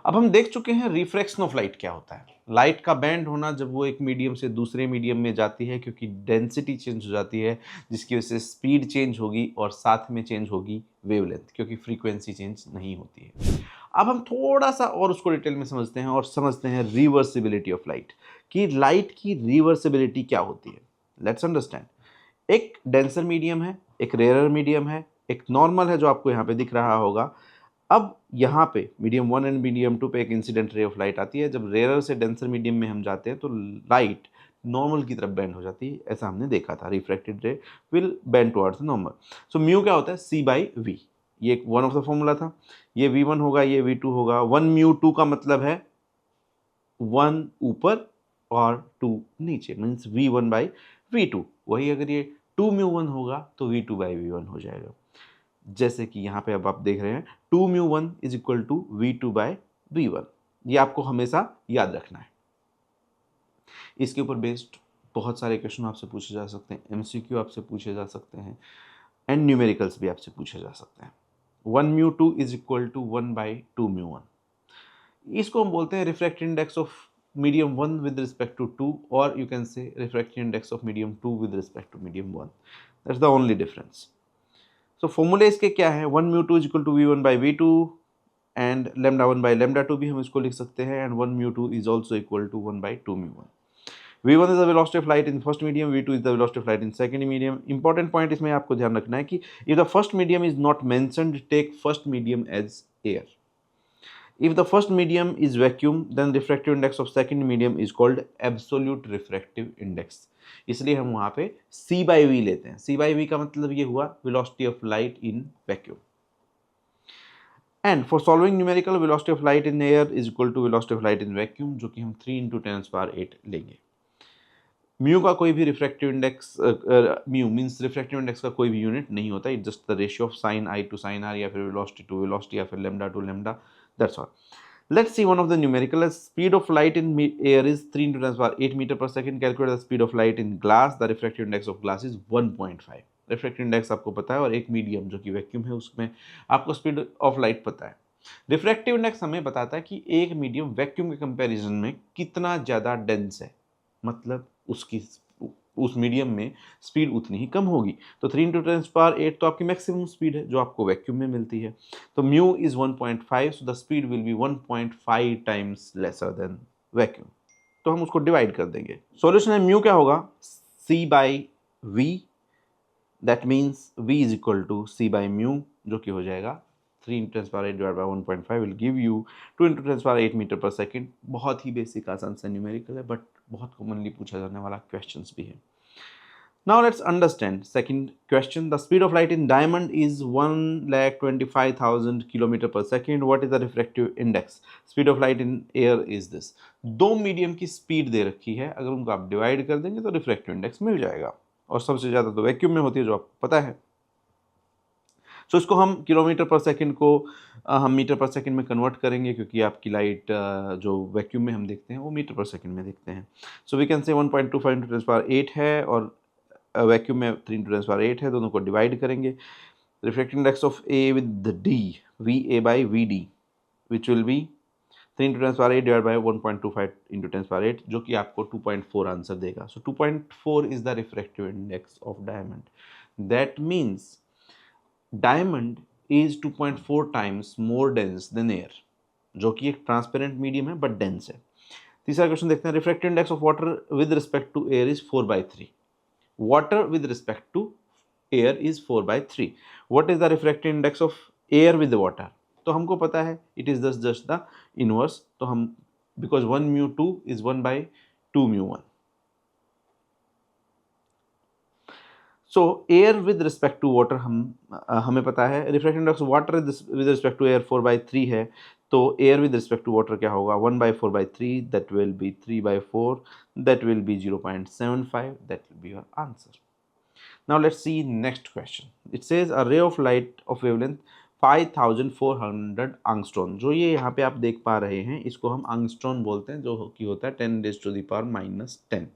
अब हम देख चुके हैं रिफ्रैक्शन ऑफ लाइट क्या होता है। लाइट का बैंड होना जब वो एक मीडियम से दूसरे मीडियम में जाती है, क्योंकि डेंसिटी चेंज हो जाती है, जिसकी वजह से स्पीड चेंज होगी और साथ में चेंज होगी वेवलेंथ, क्योंकि फ्रीक्वेंसी चेंज नहीं होती है। अब हम थोड़ा सा और उसको डिटेल में समझते हैं और समझते हैं रिवर्सिबिलिटी ऑफ लाइट, कि लाइट की रिवर्सिबिलिटी क्या होती है। Let's understand. एक डेंसर मीडियम है, एक रेयरर मीडियम है, एक नॉर्मल है जो आपको यहाँ पे दिख रहा होगा। अब यहाँ पे मीडियम 1 एंड मीडियम 2 पे एक इंसिडेंट रे ऑफ लाइट आती है। जब रेयर से डेंसर मीडियम में हम जाते हैं तो लाइट नॉर्मल की तरफ बेंड हो जाती है, ऐसा हमने देखा था। रिफ्रैक्टेड रे will bend towards normal. So mu क्या होता है? C/V। ये एक वन ऑफ द फॉर्मूला था। ये V1 होगा, ये V2 होगा। 1 म्यू 2 का मतलब है 1 ऊपर और 2 नीचे, मीन्स V1/V2। वही अगर ये 2 म्यू 1 होगा तो V2/V1 हो जाएगा। जैसे कि यहाँ पे अब आप देख रहे हैं 2 mu 1 is equal to V2/V1। ये आपको हमेशा याद रखना है। इसके ऊपर बेस्ड बहुत सारे क्वेश्चन आपसे पूछे जा सकते हैं, MCQ आपसे पूछे जा सकते हैं एंड न्यूमेरिकल्स भी आपसे पूछे जा सकते हैं। 1 mu 2 is equal to 1/2 mu 1। इसको हम बोलते हैं refractive index of medium 1 with respect to 2, और you can say refractive index of medium 2 with respect to medium 1। That's the only difference. तो फॉर्मूले इसके क्या है? 1 mu 2 is equal to V1/V2 and lambda 1/λ2 भी हम इसको लिख सकते हैं, and 1 mu 2 is also equal to 1/2 mu 1। V1 is the velocity of light in first medium, V2 is the velocity of light in second medium. Important point इसमें आपको ध्यान रखना है कि if the first medium is not mentioned, take first medium as air. If the first medium is vacuum, then refractive index of second medium is called absolute refractive index. इसलिए हम वहाँ पे C/V लेते हैं। C/V का मतलब ये हुआ velocity of light in vacuum. And for solving numerical, velocity of light in air is equal to velocity of light in vacuum, जो कि हम 3 × 10⁸ लेंगे। म्यू का कोई भी refractive index, mu means refractive index का कोई भी यूनिट नहीं होता, it just the ratio of sine I to sine R, या फिर वेलोसिटी टू वेलोसिटी, या फिर lambda to lambda, that's all. Let's see one of the numerical. Speed of light in air is 3 × 10⁸ meter per second. Calculate the speed of light in glass. The refractive index of glass is 1.5. Refractive index आपको पता है, और एक medium जो कि vacuum है उसमें आपको स्पीड ऑफ लाइट पता है। रिफ्रैक्टिव इंडेक्स हमें बताता है कि एक मीडियम वैक्यूम के कंपैरिजन में कितना ज़्यादा डेंस है, मतलब उसकी उस मीडियम में स्पीड उतनी ही कम होगी। तो 3 × 10⁸ तो आपकी मैक्सिमम स्पीड है जो आपको वैक्यूम में मिलती है। तो mu is 1.5, so the speed will be 1.5 times lesser than vacuum. तो हम उसको डिवाइड कर देंगे। सॉल्यूशन है म्यू क्या होगा? C/V। That means V is equal to C/μ, जो कि हो जाएगा 3 × 10⁸ divided by 1.5 will give you 2 × 10⁸ meter per second। बहुत ही बेसिक आसान सा न्यूमेरिकल है, बट बहुत कॉमनली पूछा जाने वाला क्वेश्चंस भी है। Now let's understand second question. The speed of light in diamond is 1,25,000 km per second. What is the refractive index? Speed of light in air is this. दो medium की speed दे रखी है, अगर उनको आप डिवाइड कर देंगे तो रिफ्रैक्टिव इंडेक्स मिल जाएगा, और सबसे ज़्यादा तो वैक्यूम में होती है जो आपको पता है। सो इसको हम किलोमीटर पर सेकंड को हम मीटर पर सेकंड में कन्वर्ट करेंगे, क्योंकि आपकी लाइट जो वैक्यूम में हम देखते हैं वो मीटर पर सेकंड में देखते हैं। सो वी कैन से 1.25 × 10⁸ है, और वैक्यूम में 3 × 10⁸ है। दोनों को डिवाइड करेंगे। Refractive index of A with D, VA/VD, which will be 3 × 10⁸ divided by 1.25 × 10⁸, जो कि आपको 2.4 आंसर देगा। So 2.4 is the refractive index of diamond. That means diamond is 2.4 times more dense than air, जो कि एक ट्रांसपेरेंट मीडियम है but dense है। तीसरा क्वेश्चन देखते हैं। Refractive index of water with respect to air is 4/3। water with respect to air is 4/3. What is the refractive index of air with water? तो हमको पता है it is just the inverse. तो हम because 1 mu 2 is 1/2 mu 1. So air with respect to water हमें पता है refractive index of water with respect to air 4/3 है, तो air with respect to water क्या होगा? 1/4/3, that will be 3/4, that will be 0.75, that will be your answer. Now let's see next question. It says a ray of light of wavelength 5400 angstrom. जो ये यहाँ पे आप देख पा रहे हैं, इसको हम angstrom बोलते हैं, जो कि होता है 10⁻⁻10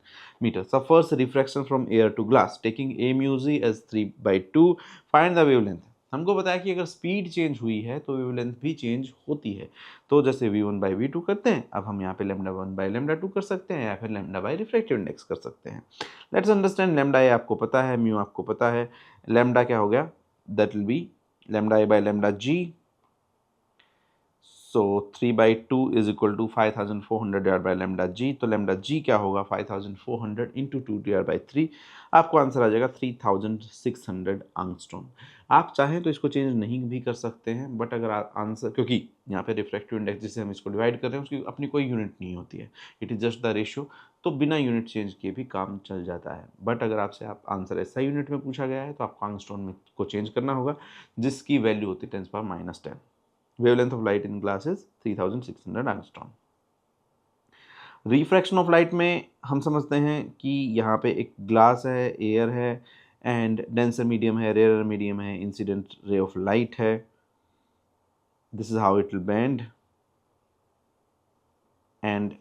metre. Suffers refraction from air to glass, taking A mu z as 3/2. Find the wavelength. हमको पता है कि अगर स्पीड चेंज हुई है तो वेवलेंथ भी चेंज होती है। तो जैसे v1/v2 करते हैं, अब हम यहाँ पे λ1/λ2 कर सकते हैं या फिर लैम्डा बाई रिफ्रैक्टिव इंडेक्स कर सकते हैं। लेट्स अंडरस्टैंड, लैम्डा ए आपको पता है, म्यू आपको पता है, लैम्डा क्या हो गया, that will be lambda A by lambda G. So 3/2 is equal to 5400 divide by lambda G. तो लैम्डा जी क्या होगा, 5400 इंटू 2 डिवाइड बाई 3, आपको आंसर आ जाएगा 3600 एंगस्ट्रॉम। आप चाहें तो इसको चेंज नहीं भी कर सकते हैं, बट अगर आंसर, क्योंकि यहाँ पे रिफ्रैक्टिव इंडेक्स जिसे हम इसको डिवाइड कर रहे हैं उसकी अपनी कोई यूनिट नहीं होती है, it is just the ratio, तो बिना यूनिट चेंज किए भी काम चल जाता है। बट अगर आपसे आप आंसर ऐसा यूनिट में पूछा गया है तो आपको एंगस्ट्रॉम में को चेंज करना होगा, जिसकी वैल्यू होती है 10⁻⁻10। wavelength of light in glass is 3600 angstrom। Refraction of light में हम समझते हैं कि यहाँ पे एक ग्लास है, एयर है, एंड डेंसर मीडियम है, रेयर मीडियम है, इंसिडेंट रे ऑफ लाइट है। This is how it will bend. And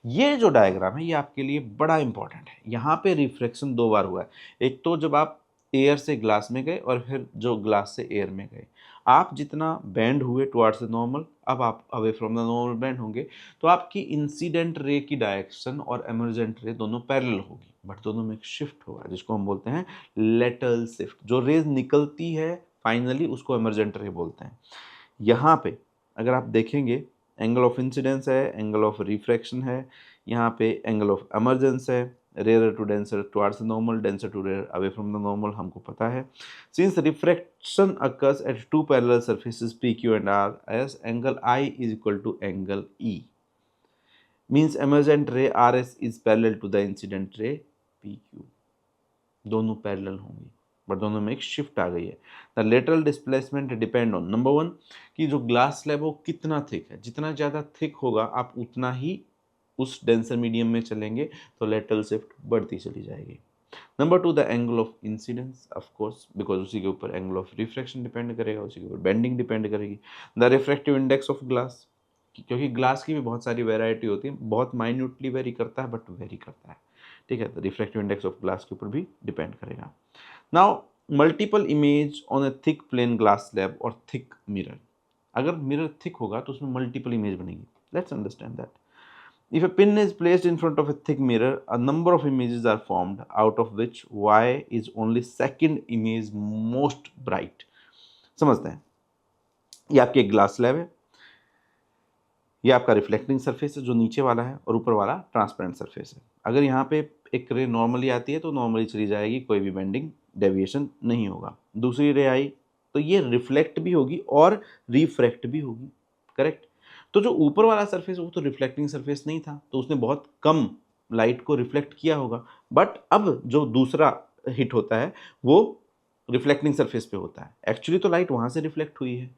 ये जो डायग्राम है ये आपके लिए बड़ा इंपॉर्टेंट है। यहाँ पे रिफ्रैक्शन दो बार हुआ है, एक तो जब आप एयर से ग्लास में गए और फिर जो ग्लास से एयर में गए। आप जितना बेंड हुए टुवर्ड्स द नॉर्मल, अब आप away from the normal bend होंगे, तो आपकी इंसिडेंट रे की डायरेक्शन और एमर्जेंट रे दोनों पैरेलल होगी, बट दोनों में एक शिफ्ट होगा जिसको हम बोलते हैं लेटरल शिफ्ट। जो रेज निकलती है फाइनली उसको एमर्जेंट रे बोलते हैं। यहाँ पे अगर आप देखेंगे, एंगल ऑफ इंसिडेंस है, एंगल ऑफ रिफ्रैक्शन है, यहाँ पे एंगल ऑफ एमर्जेंस है, rare to denser towards the normal, denser to rare away from the normal, हमको पता है। Since refraction occurs at two parallel surfaces P Q and R, S angle I is equal to angle E, means emergent ray R S is parallel to the incident ray P Q. दोनों parallel होंगी, but दोनों में एक shift आ गई है। The lateral displacement depend on, number one, कि जो glass slab वो कितना थिक है। जितना ज़्यादा थिक होगा आप उतना ही उस डेंसर मीडियम में चलेंगे, तो लेटरल शिफ्ट बढ़ती चली जाएगी। Number two, the angle of incidence, of course, because उसी के ऊपर एंगल ऑफ रिफ्रैक्शन डिपेंड करेगा, उसी के ऊपर बेंडिंग डिपेंड करेगी। The refractive index of glass, क्योंकि ग्लास की भी बहुत सारी वेराइटी होती है, बहुत माइन्यूटली वेरी करता है बट वेरी करता है, ठीक है। तो रिफ्रैक्टिव इंडेक्स ऑफ ग्लास के ऊपर भी डिपेंड करेगा। Now multiple image on a thick plane glass slab और थिक मिरर, अगर मिरर थिक होगा तो उसमें मल्टीपल इमेज बनेगी। Let's understand that. If a pin is placed in front of a thick mirror, a number of images are formed, out of which Y is only second image most bright। समझते हैं, ये आपकी एक glass slab है, ये आपका reflecting surface है जो नीचे वाला है, और ऊपर वाला ट्रांसपेरेंट सरफेस है। अगर यहाँ पे एक रे नॉर्मली आती है तो नॉर्मली चली जाएगी, कोई भी बेंडिंग डेविएशन नहीं होगा। दूसरी रे आई तो ये रिफ्लेक्ट भी होगी और रिफ्रैक्ट भी होगी, करेक्ट। तो जो ऊपर वाला सरफेस वो तो रिफ्लेक्टिंग सरफेस नहीं था, तो उसने बहुत कम लाइट को रिफ्लेक्ट किया होगा। बट अब जो दूसरा हिट होता है वो रिफ्लेक्टिंग सरफेस पे होता है, एक्चुअली तो लाइट वहाँ से रिफ्लेक्ट हुई है,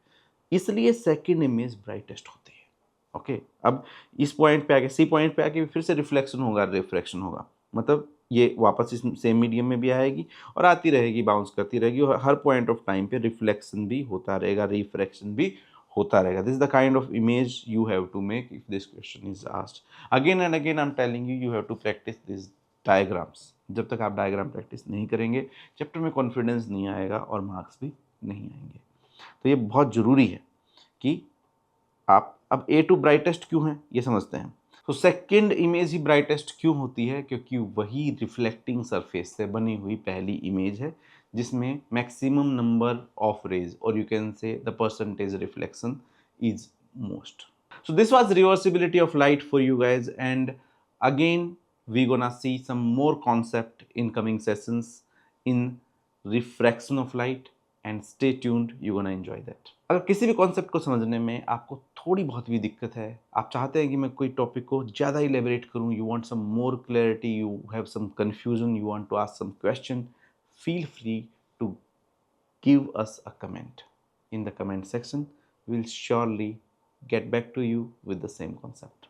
इसलिए सेकेंड इमेज ब्राइटेस्ट होती है। ओके, अब इस पॉइंट पे आके, सी पॉइंट पे आके फिर से रिफ्लेक्शन होगा, रिफ्रैक्शन होगा, मतलब ये वापस इस सेम मीडियम में भी आएगी और आती रहेगी, बाउंस करती रहेगी, और हर पॉइंट ऑफ टाइम पे रिफ्लेक्शन भी होता रहेगा, रिफ्रैक्शन भी होता रहेगा। This is the kind of image you have to make if this question is asked. Again and again I am telling you, you have to practise this diagrams. जब तक आप डायग्राम प्रैक्टिस नहीं करेंगे, chapter में confidence नहीं आएगा और marks भी नहीं आएंगे। तो ये बहुत ज़रूरी है कि आप अब ए टू ब्राइटेस्ट क्यों है ये समझते हैं। तो सेकेंड इमेज ही ब्राइटेस्ट क्यों होती है, क्योंकि वही रिफ्लेक्टिंग सरफेस से बनी हुई पहली इमेज है जिसमें मैक्सिमम नंबर ऑफ रेज, और यू कैन से the percentage reflection is most. So this was reversibility of light for you guys, and again we gonna see some more concept in coming sessions in refraction of light, and stay tuned, you gonna enjoy that। अगर किसी भी concept को समझने में आपको थोड़ी बहुत भी दिक्कत है, आप चाहते हैं कि मैं कोई टॉपिक को ज़्यादा इलेबरेट करूं, you want some more clarity, you have some confusion, you want to ask some question, feel free to give us a comment in the comment section। We'll surely get back to you with the same concept।